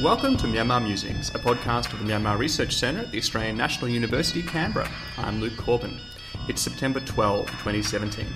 Welcome to Myanmar Musings, a podcast of the Myanmar Research Centre at the Australian National University, Canberra. I'm Luke Corbin. It's September 12, 2017,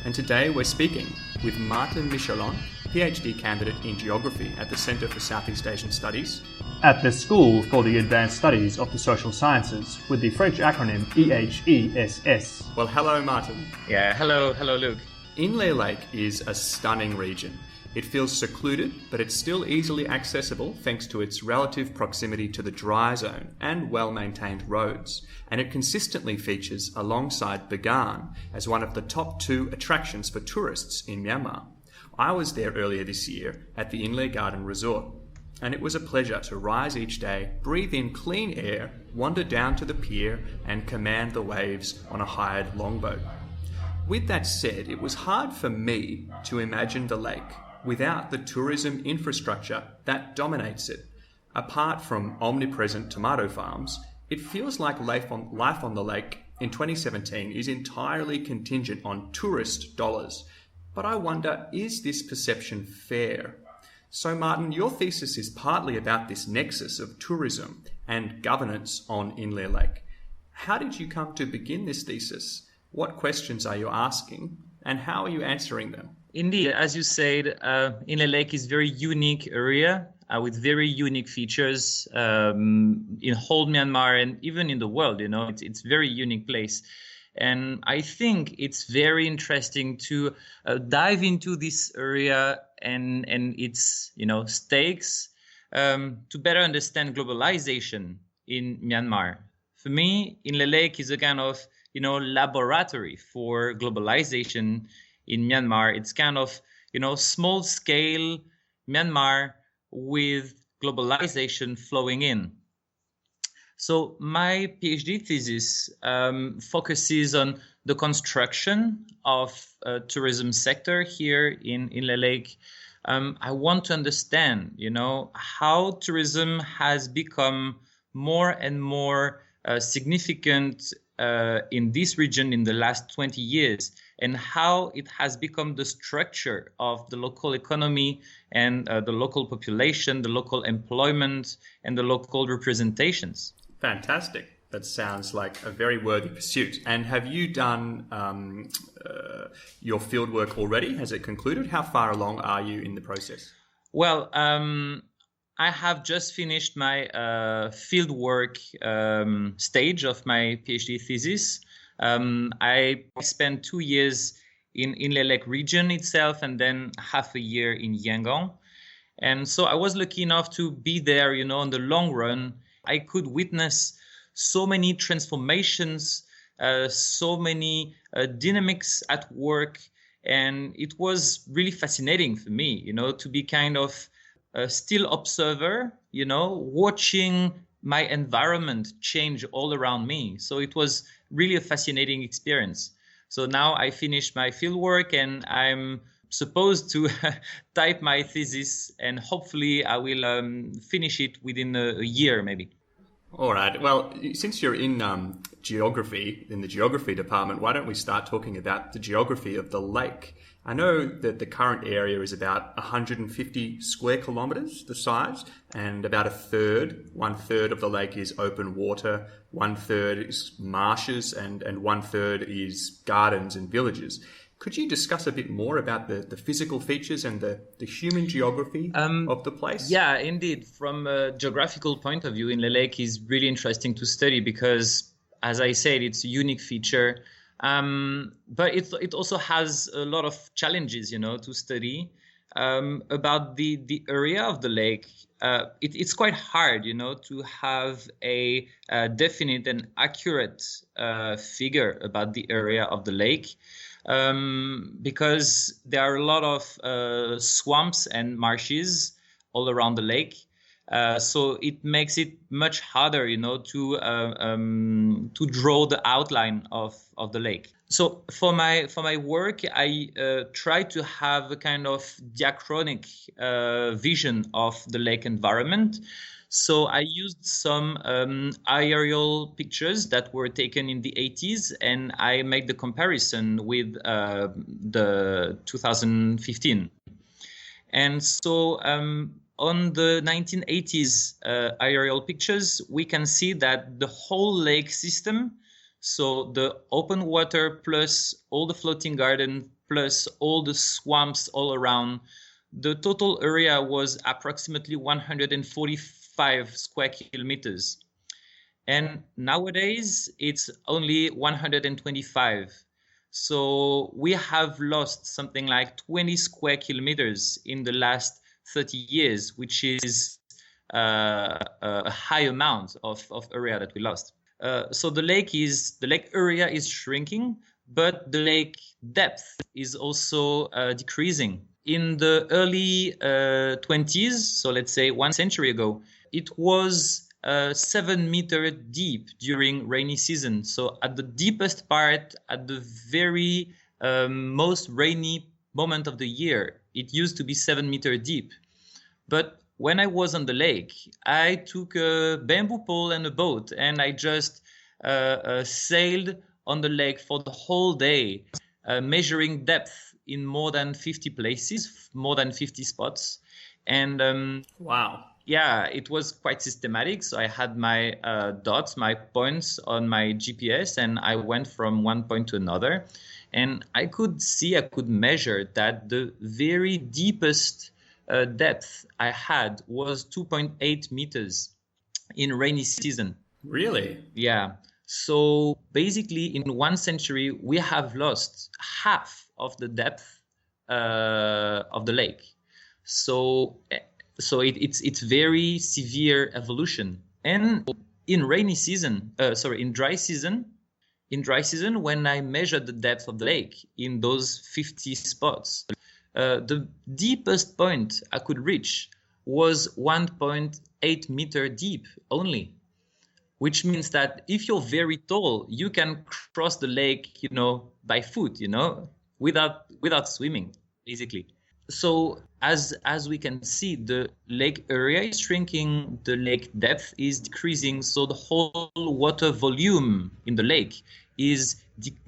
and today we're speaking with Martin Michelon, PhD candidate in Geography at the Centre for Southeast Asian Studies at the School for the Advanced Studies of the Social Sciences, with the French acronym EHESS. Well, hello, Martin. Yeah, hello, Luke. Inle Lake is a stunning region. It feels secluded, but it's still easily accessible thanks to its relative proximity to the dry zone and well-maintained roads, and it consistently features alongside Bagan as one of the top 2 attractions for tourists in Myanmar. I was there earlier this year at the Inle Garden Resort, and it was a pleasure to rise each day, breathe in clean air, wander down to the pier, and command the waves on a hired longboat. With that said, it was hard for me to imagine the lake without the tourism infrastructure that dominates it. Apart from omnipresent tomato farms, it feels like life on the lake in 2017 is entirely contingent on tourist dollars. But I wonder, is this perception fair? So Martin, your thesis is partly about this nexus of tourism and governance on Inle Lake. How did you come to begin this thesis? What questions are you asking, and how are you answering them? Indeed, as you said, Inle Lake is a very unique area with very unique features in whole Myanmar and even in the world. You know, it's a very unique place. And I think it's very interesting to dive into this area and its stakes to better understand globalization in Myanmar. For me, Inle Lake is a kind of laboratory for globalization in Myanmar. It's kind of small scale Myanmar with globalization flowing in. So my PhD thesis focuses on the construction of a tourism sector here in Inle Lake. I want to understand, how tourism has become more and more significant in this region in the last 20 years, and how it has become the structure of the local economy and the local population, the local employment, and the local representations. Fantastic. That sounds like a very worthy pursuit. And have you done your fieldwork already? Has it concluded? How far along are you in the process? Well, I have just finished my fieldwork stage of my PhD thesis. I spent 2 years in Inle Lake region itself and then half a year in Yangon. And so I was lucky enough to be there, in the long run. I could witness so many transformations, so many dynamics at work. And it was really fascinating for me, to be kind of a still observer, watching my environment change all around me. So it was really a fascinating experience. So now I finished my fieldwork and I'm supposed to type my thesis, and hopefully I will finish it within a year maybe. All right. Well, since you're in geography, in the geography department, why don't we start talking about the geography of the lake? I know that the current area is about 150 square kilometres, the size, and about one third of the lake is open water, 1/3 is marshes, and 1/3 is gardens and villages. Could you discuss a bit more about the physical features and the human geography of the place? Yeah, indeed. From a geographical point of view, Inle Lake is really interesting to study because, as I said, it's a unique feature. But it also has a lot of challenges, to study. About the area of the lake, it's quite hard, to have a definite and accurate figure about the area of the lake. Because there are a lot of swamps and marshes all around the lake. So it makes it much harder, to draw the outline of the lake. So for my work, I try to have a kind of diachronic vision of the lake environment. So I used some aerial pictures that were taken in the 80s, and I made the comparison with the 2015. And so on the 1980s aerial pictures, we can see that the whole lake system, so the open water plus all the floating garden plus all the swamps all around, the total area was approximately 145 square kilometers. And nowadays it's only 125. So we have lost something like 20 square kilometers in the last 30 years, which is a high amount of area that we lost. So the lake area is shrinking, but the lake depth is also decreasing. In the early 20s, so let's say 1 century ago, it was 7 meter deep during rainy season. So at the deepest part, at the very most rainy moment of the year, it used to be 7 meter deep. But when I was on the lake, I took a bamboo pole and a boat, and I just sailed on the lake for the whole day, measuring depth in more than 50 places, more than 50 spots. And Wow. yeah, it was quite systematic. So I had my dots, my points on my GPS, and I went from one point to another. And I could measure that the very deepest depth I had was 2.8 meters in rainy season. Really? Yeah. So basically, in 1 century, we have lost half of the depth of the lake. So it's very severe evolution. And in dry season, when I measured the depth of the lake in those 50 spots, the deepest point I could reach was 1.8 meter deep only, which means that if you're very tall, you can cross the lake, by foot, without swimming, basically. So as we can see, the lake area is shrinking, the lake depth is decreasing, so the whole water volume in the lake is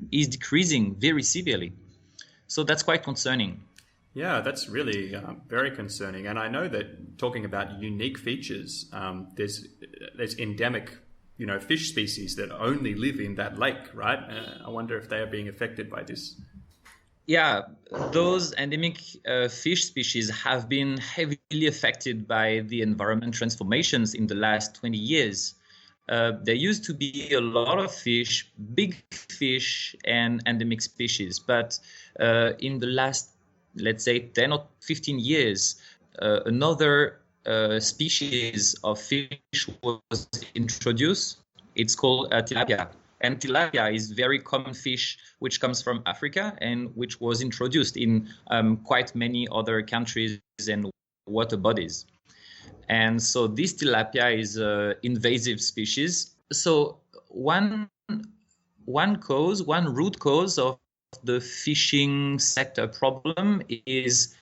decreasing very severely. So that's quite concerning. Yeah, that's really very concerning. And I know that talking about unique features, there's endemic, fish species that only live in that lake, right? I wonder if they are being affected by this. Yeah, those endemic fish species have been heavily affected by the environment transformations in the last 20 years. There used to be a lot of fish, big fish and endemic species, but in the last, let's say, 10 or 15 years, another species of fish was introduced. It's called tilapia. And tilapia is very common fish which comes from Africa and which was introduced in quite many other countries and water bodies. And so this tilapia is an invasive species. So one root cause of the fishing sector problem is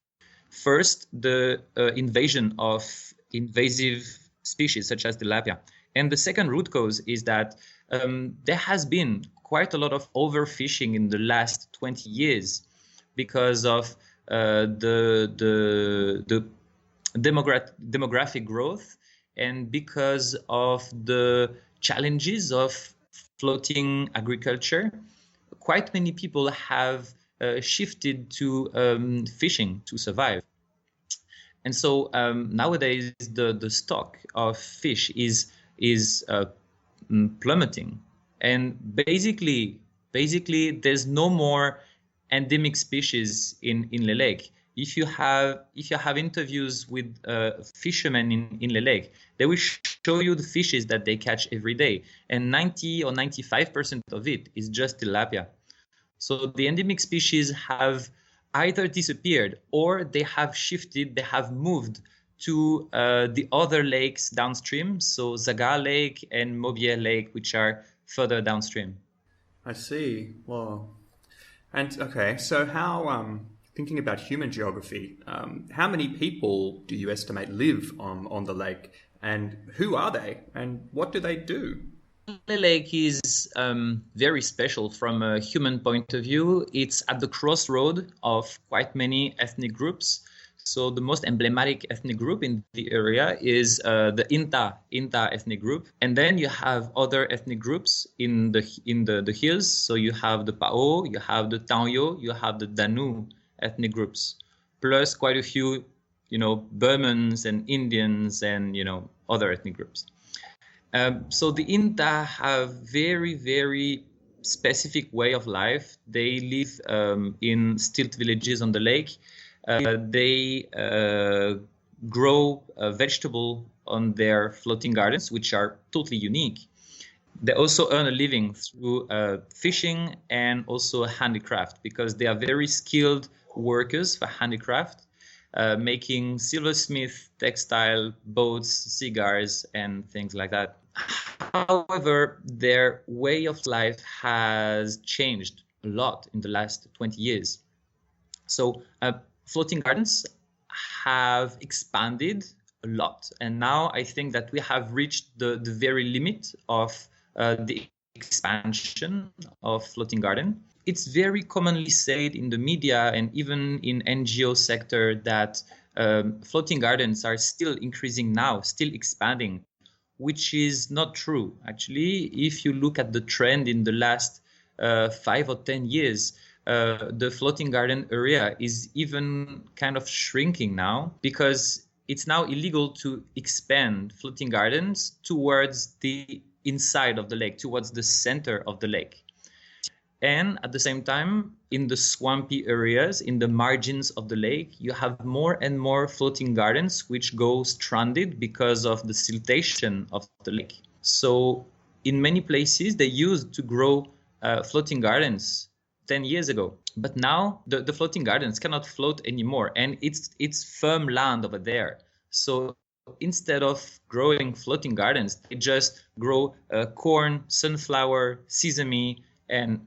first the invasion of invasive species such as tilapia. And the second root cause is that there has been quite a lot of overfishing in the last 20 years because of the demographic growth and because of the challenges of floating agriculture. Quite many people have shifted to fishing to survive. And so nowadays the stock of fish is plummeting, and basically there's no more endemic species in Inle Lake. If you have interviews with fishermen in Inle Lake, they will show you the fishes that they catch every day, and 90 or 95% of it is just tilapia. So the endemic species have either disappeared or they have shifted, they have moved to the other lakes downstream, so Zaga Lake and Mobier Lake, which are further downstream. I see. Well, and okay, so how, thinking about human geography, how many people do you estimate live on the lake, and who are they, and what do they do? Inle Lake is very special from a human point of view. It's at the crossroad of quite many ethnic groups. So the most emblematic ethnic group in the area is the Inta ethnic group, and then you have other ethnic groups in the hills. So you have the Pao, you have the Tangyo, you have the Danu ethnic groups, plus quite a few, Burmans and Indians and other ethnic groups. So the Inta have very, very specific way of life. They live in stilt villages on the lake. They grow vegetable on their floating gardens, which are totally unique. They also earn a living through fishing and also handicraft, because they are very skilled workers for handicraft, making silversmith, textile, boats, cigars, and things like that. However, their way of life has changed a lot in the last 20 years. So floating gardens have expanded a lot. And now I think that we have reached the very limit of the expansion of floating garden. It's very commonly said in the media and even in NGO sector that floating gardens are still increasing now, still expanding, which is not true. Actually, if you look at the trend in the last 5 or 10 years, the floating garden area is even kind of shrinking now, because it's now illegal to expand floating gardens towards the inside of the lake, towards the center of the lake. And at the same time, in the swampy areas, in the margins of the lake, you have more and more floating gardens which go stranded because of the siltation of the lake. So in many places, they used to grow floating gardens 10 years ago. But now the floating gardens cannot float anymore, and it's firm land over there. So instead of growing floating gardens, they just grow corn, sunflower, sesame, and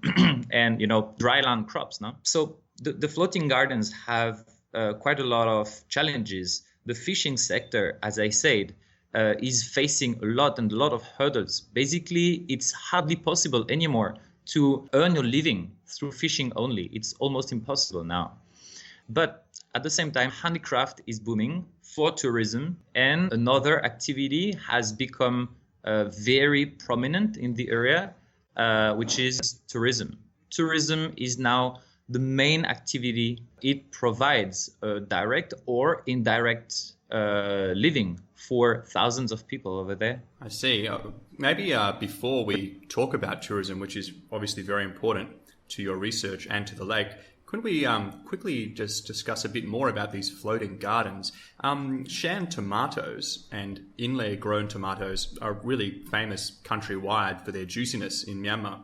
and dryland crops. No, so the floating gardens have quite a lot of challenges. The fishing sector, as I said, is facing a lot of hurdles. Basically, it's hardly possible anymore to earn your living through fishing only. It's almost impossible now. But at the same time, handicraft is booming for tourism, and another activity has become very prominent in the area, which is tourism. Tourism is now the main activity. It provides a direct or indirect living for thousands of people over there. I see. Maybe before we talk about tourism, which is obviously very important to your research and to the lake, could we quickly just discuss a bit more about these floating gardens? Shan tomatoes and Inle grown tomatoes are really famous countrywide for their juiciness in Myanmar.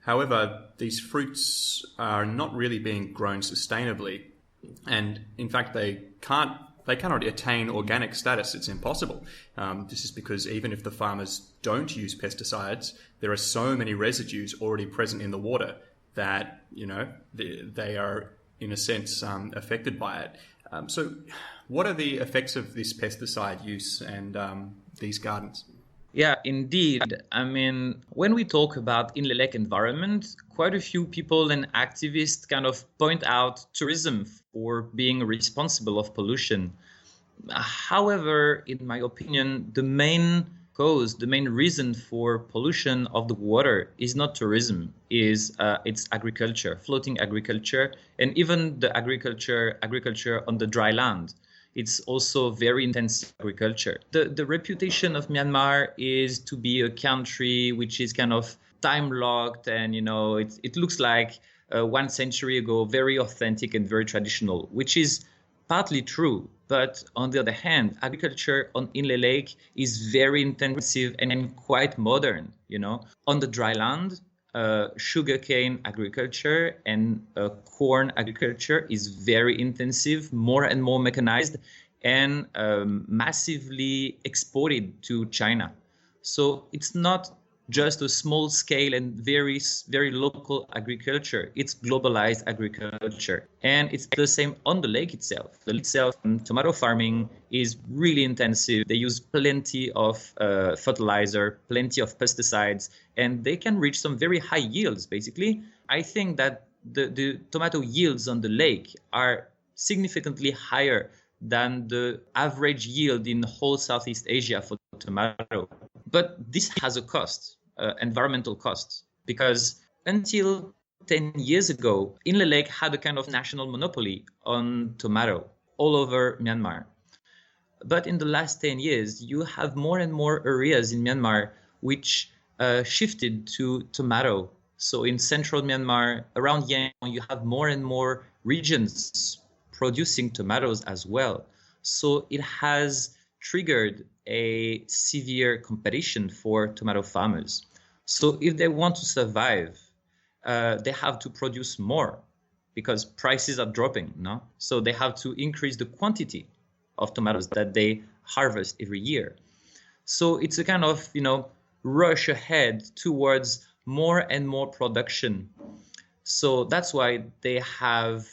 However, these fruits are not really being grown sustainably, and in fact they cannot attain organic status. It's impossible. This is because even if the farmers don't use pesticides, there are so many residues already present in the water that they are in a sense affected by it. So what are the effects of this pesticide use and these gardens? Yeah, indeed. I mean, when we talk about Inle Lake environment, quite a few people and activists kind of point out tourism for being responsible of pollution. However, in my opinion, the main reason for pollution of the water is not tourism, it's agriculture, floating agriculture, and even the agriculture on the dry land. It's also very intensive agriculture. The reputation of Myanmar is to be a country which is kind of time-locked, and it looks like 1 century ago, very authentic and very traditional, which is partly true. But on the other hand, agriculture on Inle Lake is very intensive and quite modern. On the dry land, sugarcane agriculture and corn agriculture is very intensive, more and more mechanized, and massively exported to China. So it's not just a small scale and very, very local agriculture. It's globalized agriculture. And it's the same on the lake itself. The lake itself, tomato farming is really intensive. They use plenty of fertilizer, plenty of pesticides, and they can reach some very high yields, basically. I think that the tomato yields on the lake are significantly higher than the average yield in whole Southeast Asia for tomato. But this has a cost, environmental cost, because until 10 years ago, Inle Lake had a kind of national monopoly on tomato all over Myanmar. But in the last 10 years, you have more and more areas in Myanmar which shifted to tomato. So in central Myanmar, around Yangon, you have more and more regions producing tomatoes as well. So it has triggered a severe competition for tomato farmers. So if they want to survive, they have to produce more because prices are dropping, no? So they have to increase the quantity of tomatoes that they harvest every year. So it's a kind of, rush ahead towards more and more production. So that's why they have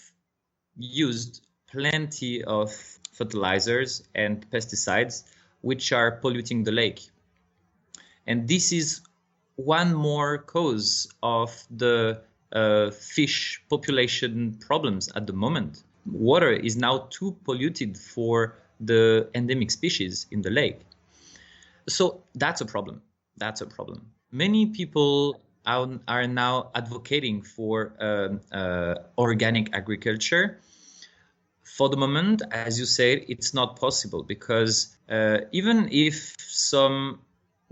used plenty of fertilizers and pesticides, which are polluting the lake. And this is one more cause of the fish population problems at the moment. Water is now too polluted for the endemic species in the lake. So that's a problem. That's a problem. Many people are now advocating for organic agriculture. For the moment, as you said, it's not possible because even if some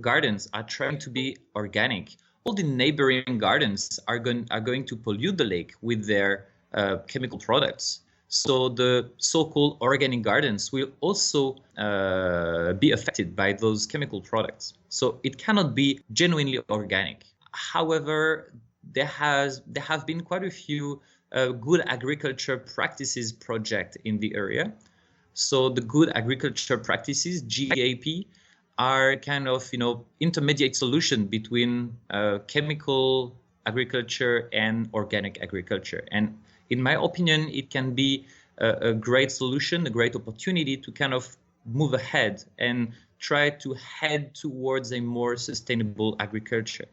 gardens are trying to be organic, all the neighboring gardens are going to pollute the lake with their chemical products. So the so-called organic gardens will also be affected by those chemical products. So it cannot be genuinely organic. However, there have been quite a few good agriculture practices project in the area. So the good agriculture practices, GAP, are kind of intermediate solution between chemical agriculture and organic agriculture. And in my opinion, it can be a great solution, a great opportunity to kind of move ahead and try to head towards a more sustainable agriculture.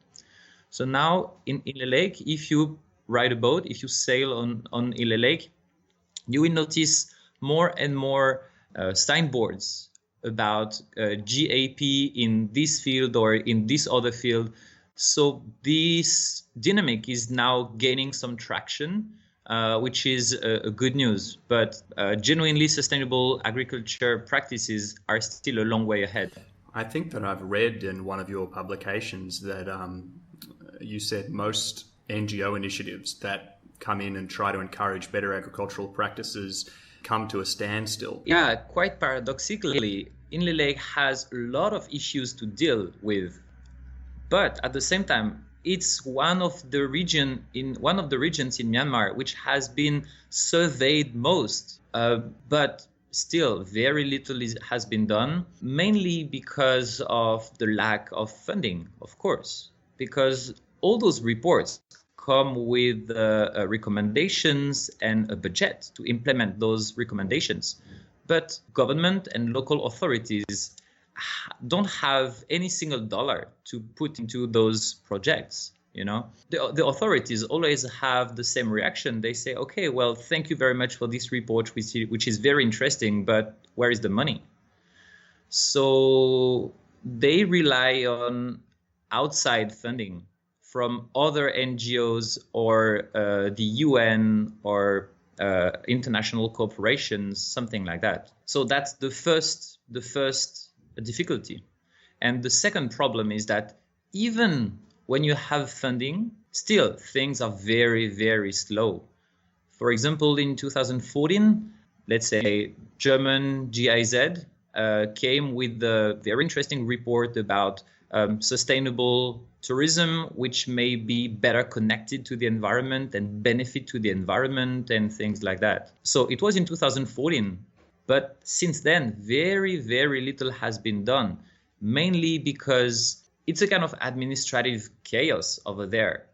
So now in Inle Lake, if you ride a boat, if you sail on Inle Lake, you will notice more and more signboards about GAP in this field or in this other field. So this dynamic is now gaining some traction, which is a good news. But genuinely sustainable agriculture practices are still a long way ahead. I think that I've read in one of your publications that you said most NGO initiatives that come in and try to encourage better agricultural practices come to a standstill. Yeah, quite paradoxically, Inle Lake has a lot of issues to deal with, but at the same time, it's one of the regions in Myanmar which has been surveyed most, but still very little has been done, mainly because of the lack of funding, of course, because all those reports come with recommendations and a budget to implement those recommendations. But government and local authorities don't have any single dollar to put into those projects. The authorities always have the same reaction. They say, okay, well, thank you very much for this report, which is very interesting, but where is the money? So they rely on outside funding from other NGOs or the UN or international corporations, something like that. So that's the first difficulty. And the second problem is that even when you have funding, still things are very, very slow. For example, in 2014, let's say German GIZ came with a very interesting report about sustainable tourism, which may be better connected to the environment and benefit to the environment and things like that. So it was in 2014, but since then, very, very little has been done, mainly because it's a kind of administrative chaos over there.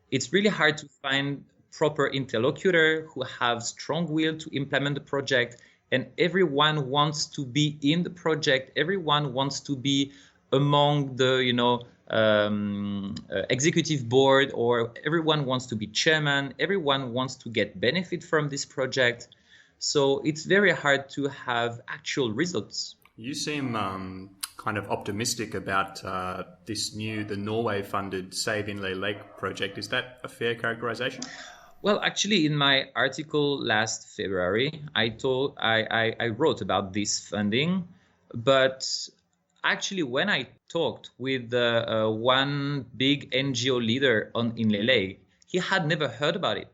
It's really hard to find proper interlocutor who have strong will to implement the project, and everyone wants to be in the project. Everyone wants to be among the executive board, or everyone wants to be chairman. Everyone wants to get benefit from this project. So it's very hard to have actual results. You seem kind of optimistic about the Norway-funded Save Inle Lake project. Is that a fair characterization? Well, actually, in my article last February, I wrote about this funding, but actually, when I talked with one big NGO leader on Inle Lake, he had never heard about it.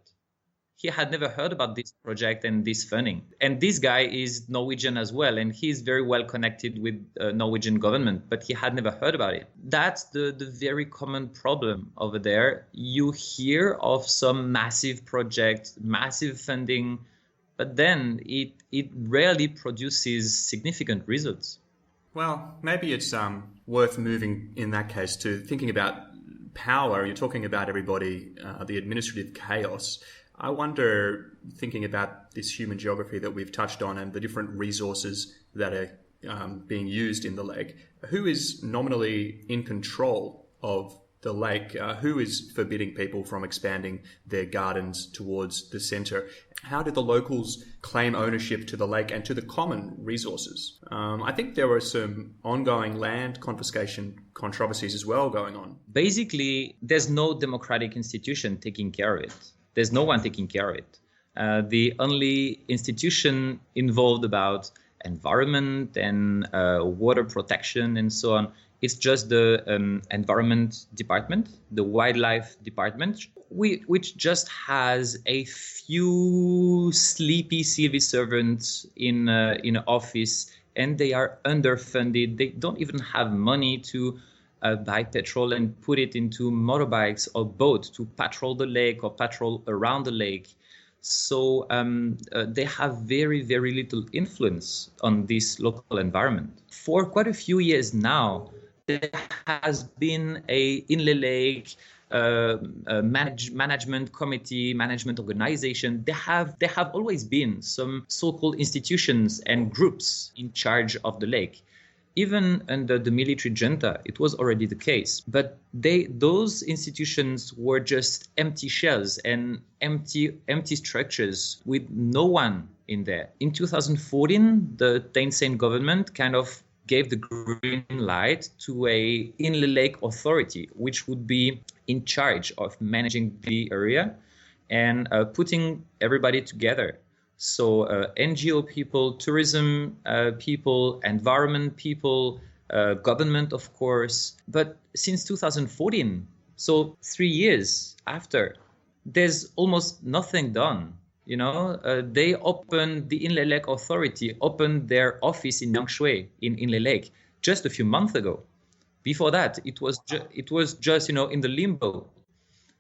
He had never heard about this project and this funding. And this guy is Norwegian as well, and he's very well connected with Norwegian government, but he had never heard about it. That's the very common problem over there. You hear of some massive project, massive funding, but then it rarely produces significant results. Well, maybe it's worth moving in that case to thinking about power. You're talking about everybody, the administrative chaos. I wonder, thinking about this human geography that we've touched on and the different resources that are being used in the lake, who is nominally in control of the lake? Who is forbidding people from expanding their gardens towards the centre? How do the locals claim ownership to the lake and to the common resources? I think there were some ongoing land confiscation controversies as well going on. Basically, there's no democratic institution taking care of it. There's no one taking care of it. The only institution involved about environment and water protection and so on, it's just the environment department, the wildlife department, which just has a few sleepy civil servants in office, and they are underfunded. They don't even have money to buy petrol and put it into motorbikes or boats to patrol the lake or patrol around the lake. So they have very, very little influence on this local environment. For quite a few years now, there has been a Inle Lake management committee, management organization. There have always been some so-called institutions and groups in charge of the lake. Even under the military junta, it was already the case. But those institutions were just empty shells and empty structures with no one in there. In 2014, the Thein Sein government kind of gave the green light to a Inle Lake authority, which would be in charge of managing the area and putting everybody together. So NGO people, tourism people, environment people, government, of course. But since 2014, so 3 years after, there's almost nothing done. They opened, the Inle Lake Authority opened their office in Yangshui in Inle Lake just a few months ago. Before that, it was just in the limbo.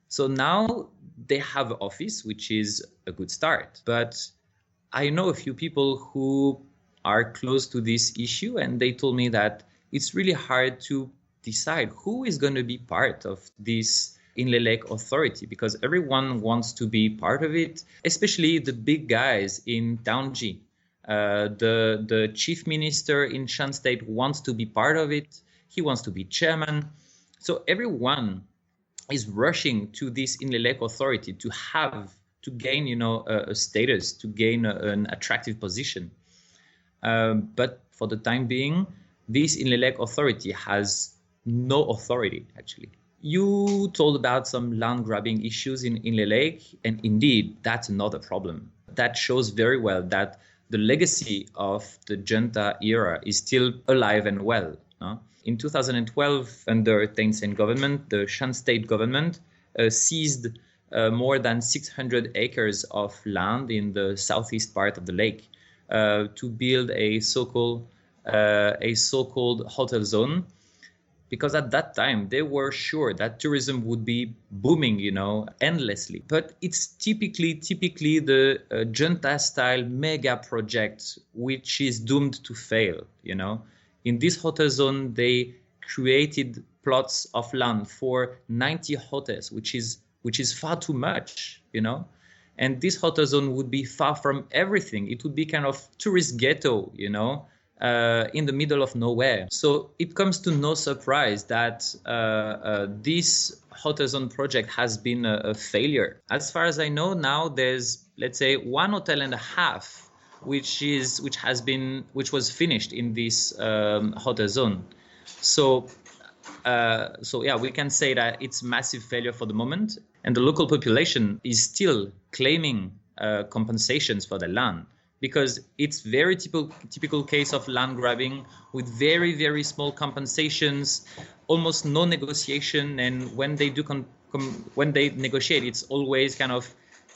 So now they have an office, which is a good start. But I know a few people who are close to this issue, and they told me that it's really hard to decide who is going to be part of this Inle Lake Authority, because everyone wants to be part of it, especially the big guys in Taunji. The chief minister in Shan State wants to be part of it. He wants to be chairman. So everyone is rushing to this Inle Lake Authority to gain, a status, to gain an attractive position. But for the time being, this Inle Lake Authority has no authority, actually. You told about some land grabbing issues in Inle Lake, and indeed, that's another problem. That shows very well that the legacy of the junta era is still alive and well. In 2012, under Thein Sein government, the Shan State government seized more than 600 acres of land in the southeast part of the lake to build a so-called hotel zone, because at that time they were sure that tourism would be booming, endlessly. But it's typically the junta-style mega project which is doomed to fail. In this hotel zone, they created plots of land for 90 hotels, which is far too much, And this hotel zone would be far from everything. It would be kind of tourist ghetto, in the middle of nowhere. So it comes to no surprise that this hotel zone project has been a failure. As far as I know, now there's, let's say, 1.5 hotels which was finished in this hotter zone. So yeah, we can say that it's massive failure for the moment, and the local population is still claiming compensations for the land, because it's very typical case of land grabbing with very, very small compensations, almost no negotiation. And when they do when they negotiate, it's always kind of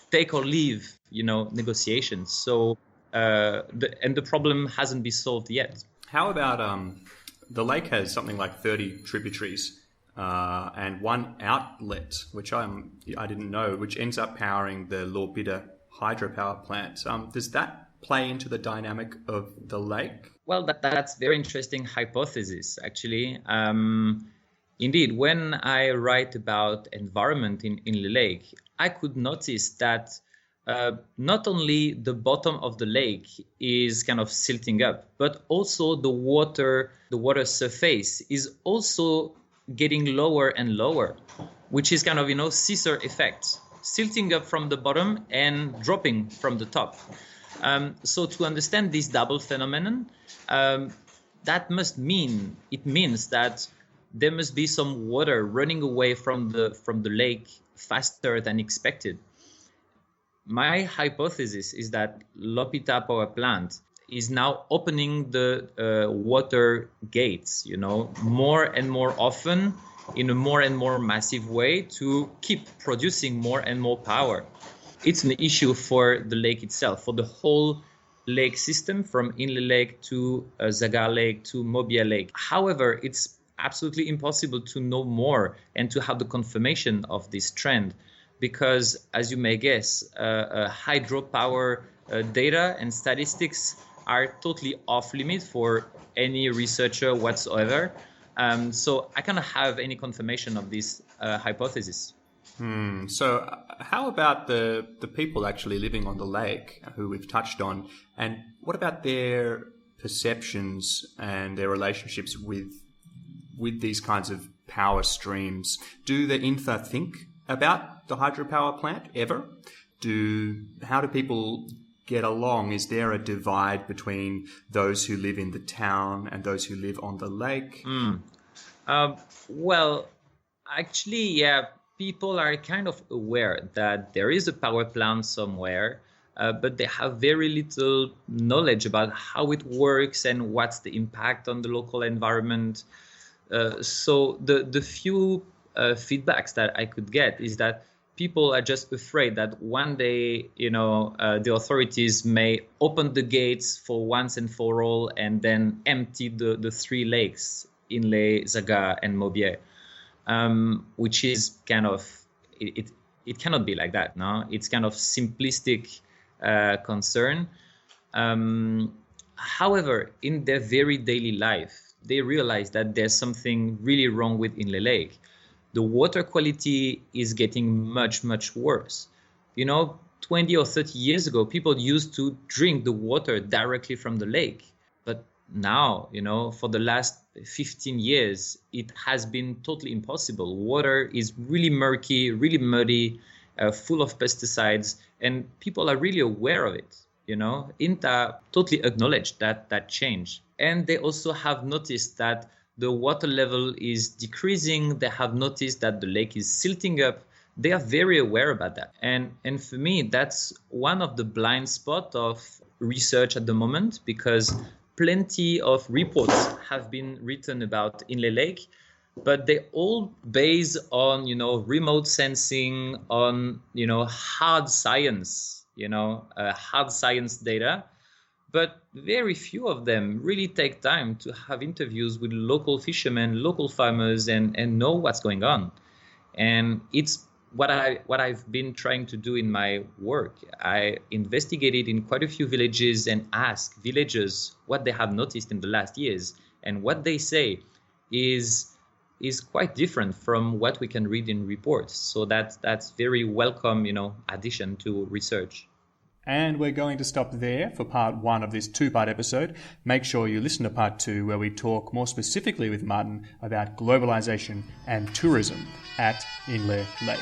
take or leave, negotiations. So the problem hasn't been solved yet. How about the lake has something like 30 tributaries and one outlet, which I didn't know, which ends up powering the Lorbida hydropower plant. Does that play into the dynamic of the lake? Well, that's very interesting hypothesis, actually. Indeed, when I write about environment in Inle Lake, I could notice that not only the bottom of the lake is kind of silting up, but also the water surface is also getting lower and lower, which is kind of, scissor effect, silting up from the bottom and dropping from the top. So to understand this double phenomenon, that means that there must be some water running away from the lake faster than expected. My hypothesis is that Lopita power plant is now opening the water gates, more and more often in a more and more massive way to keep producing more and more power. It's an issue for the lake itself, for the whole lake system, from Inle Lake to Zaga Lake to Mobia Lake. However, it's absolutely impossible to know more and to have the confirmation of this trend, because, as you may guess, hydropower data and statistics are totally off limit for any researcher whatsoever. So I cannot have any confirmation of this hypothesis. So how about the people actually living on the lake who we've touched on, and what about their perceptions and their relationships with these kinds of power streams? Do the Intha think about the hydropower plant ever? How do people get along? Is there a divide between those who live in the town and those who live on the lake? Well, actually, yeah, people are kind of aware that there is a power plant somewhere, but they have very little knowledge about how it works and what's the impact on the local environment. So the few feedbacks that I could get is that people are just afraid that one day, the authorities may open the gates for once and for all and then empty the three lakes, Inle, Zaga, and Mobie, which is kind of, it cannot be like that, no? It's kind of simplistic concern. However, in their very daily life, they realize that there's something really wrong with Inle Lake. The water quality is getting much, much worse. 20 or 30 years ago, people used to drink the water directly from the lake. But now, for the last 15 years, it has been totally impossible. Water is really murky, really muddy, full of pesticides, and people are really aware of it. INTA totally acknowledged that change. And they also have noticed that the water level is decreasing. They have noticed that the lake is silting up. They are very aware about that. And for me, that's one of the blind spots of research at the moment, because plenty of reports have been written about Inle Lake, but they all based on, remote sensing, on, hard science, hard science data. But very few of them really take time to have interviews with local fishermen, local farmers, and know what's going on. And it's what I've been trying to do in my work. I investigated in quite a few villages and asked villagers what they have noticed in the last years. And what they say is quite different from what we can read in reports. So that's very welcome, addition to research. And we're going to stop there for part 1 of this 2-part episode. Make sure you listen to part 2, where we talk more specifically with Martin about globalisation and tourism at Inle Lake.